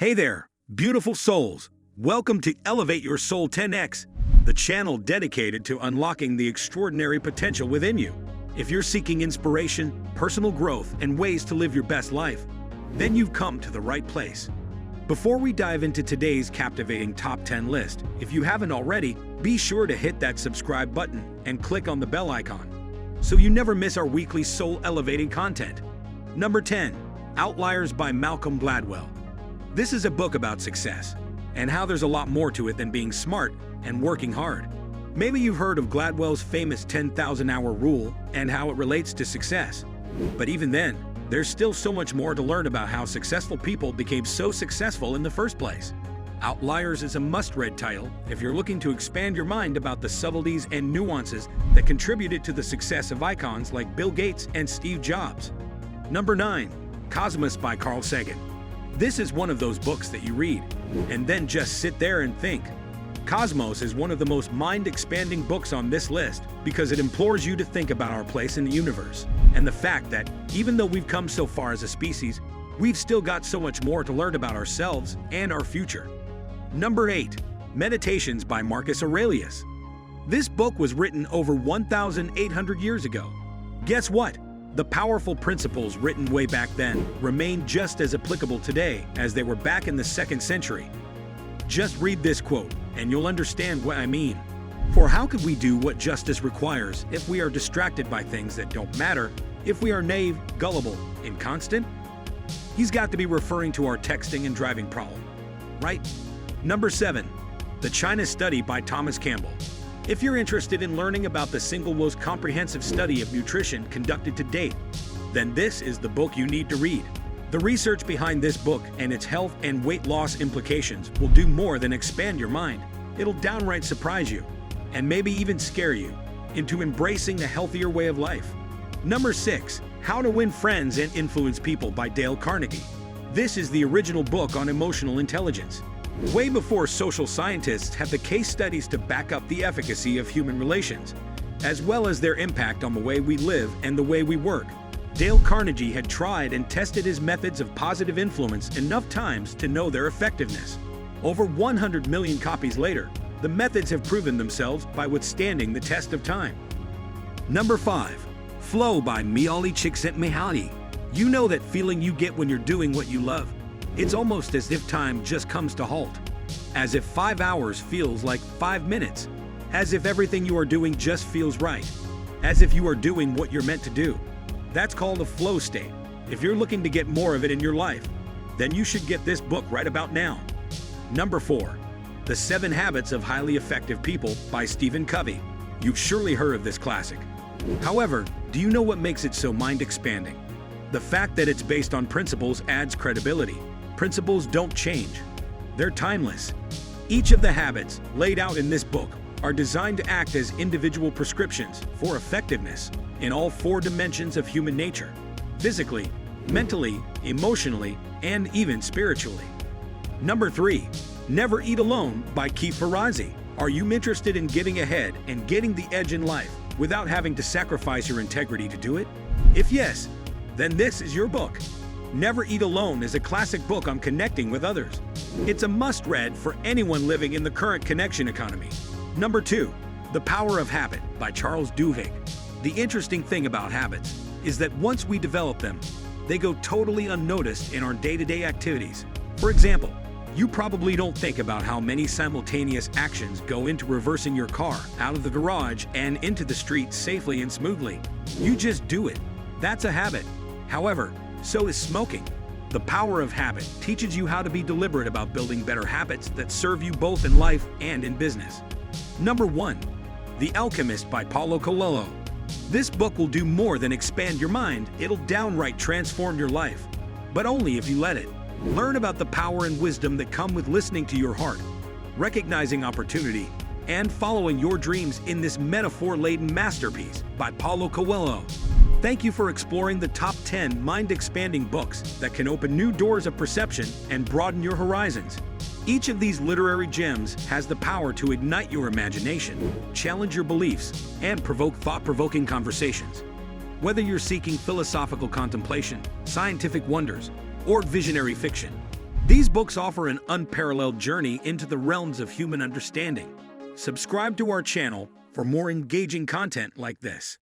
Hey there, beautiful souls. Welcome to Elevate Your Soul 10X, the channel dedicated to unlocking the extraordinary potential within you. If you're seeking inspiration, personal growth, and ways to live your best life, then you've come to the right place. Before we dive into today's captivating top 10 list, if you haven't already, be sure to hit that subscribe button and click on the bell icon so you never miss our weekly soul-elevating content. Number 10, Outliers by Malcolm Gladwell. This is a book about success and how there's a lot more to it than being smart and working hard. Maybe you've heard of Gladwell's famous 10,000-hour rule and how it relates to success. But even then, there's still so much more to learn about how successful people became so successful in the first place. Outliers is a must-read title if you're looking to expand your mind about the subtleties and nuances that contributed to the success of icons like Bill Gates and Steve Jobs. Number 9, Cosmos by Carl Sagan. This is one of those books that you read and then just sit there and think. Cosmos is one of the most mind-expanding books on this list because it implores you to think about our place in the universe and the fact that even though we've come so far as a species, we've still got so much more to learn about ourselves and our future. Number 8, Meditations by Marcus Aurelius. This book was written over 1,800 years ago. Guess what? The powerful principles written way back then remain just as applicable today as they were back in the 2nd century. Just read this quote, and you'll understand what I mean. For how could we do what justice requires if we are distracted by things that don't matter, if we are naive, gullible, inconstant? He's got to be referring to our texting and driving problem, right? Number 7, The China Study by Thomas Campbell. If you're interested in learning about the single most comprehensive study of nutrition conducted to date, then this is the book you need to read. The research behind this book and its health and weight loss implications will do more than expand your mind. It'll downright surprise you, and maybe even scare you, into embracing a healthier way of life. Number 6, How to Win Friends and Influence People by Dale Carnegie. This is the original book on emotional intelligence. Way before social scientists had the case studies to back up the efficacy of human relations, as well as their impact on the way we live and the way we work. Dale Carnegie had tried and tested his methods of positive influence enough times to know their effectiveness. Over 100 million copies later, the methods have proven themselves by withstanding the test of time. Number 5, Flow by Mihaly Csikszentmihalyi. You know that feeling you get when you're doing what you love? It's almost as if time just comes to halt. As if 5 hours feels like 5 minutes. As if everything you are doing just feels right. As if you are doing what you're meant to do. That's called a flow state. If you're looking to get more of it in your life, then you should get this book right about now. Number 4, The 7 Habits of Highly Effective People by Stephen Covey. You've surely heard of this classic. However, do you know what makes it so mind-expanding? The fact that it's based on principles adds credibility. Principles don't change. They're timeless. Each of the habits laid out in this book are designed to act as individual prescriptions for effectiveness in all 4 dimensions of human nature: physically, mentally, emotionally, and even spiritually. Number 3, Never Eat Alone by Keith Ferrazzi. Are you interested in getting ahead and getting the edge in life without having to sacrifice your integrity to do it? If yes, then this is your book. Never Eat Alone is a classic book on connecting with others. It's a must-read for anyone living in the current connection economy. Number 2, The Power of Habit by Charles Duhigg. The interesting thing about habits is that once we develop them, they go totally unnoticed in our day-to-day activities. For example, you probably don't think about how many simultaneous actions go into reversing your car out of the garage and into the street safely and smoothly. You just do it. That's a habit. However, so is smoking. The Power of Habit teaches you how to be deliberate about building better habits that serve you both in life and in business. Number 1, The Alchemist by Paulo Coelho. This book will do more than expand your mind, it'll downright transform your life. But only if you let it. Learn about the power and wisdom that come with listening to your heart, recognizing opportunity, and following your dreams in this metaphor-laden masterpiece by Paulo Coelho. Thank you for exploring the top 10 mind-expanding books that can open new doors of perception and broaden your horizons. Each of these literary gems has the power to ignite your imagination, challenge your beliefs, and provoke thought-provoking conversations. Whether you're seeking philosophical contemplation, scientific wonders, or visionary fiction, These books offer an unparalleled journey into the realms of human understanding. Subscribe to our channel for more engaging content like this.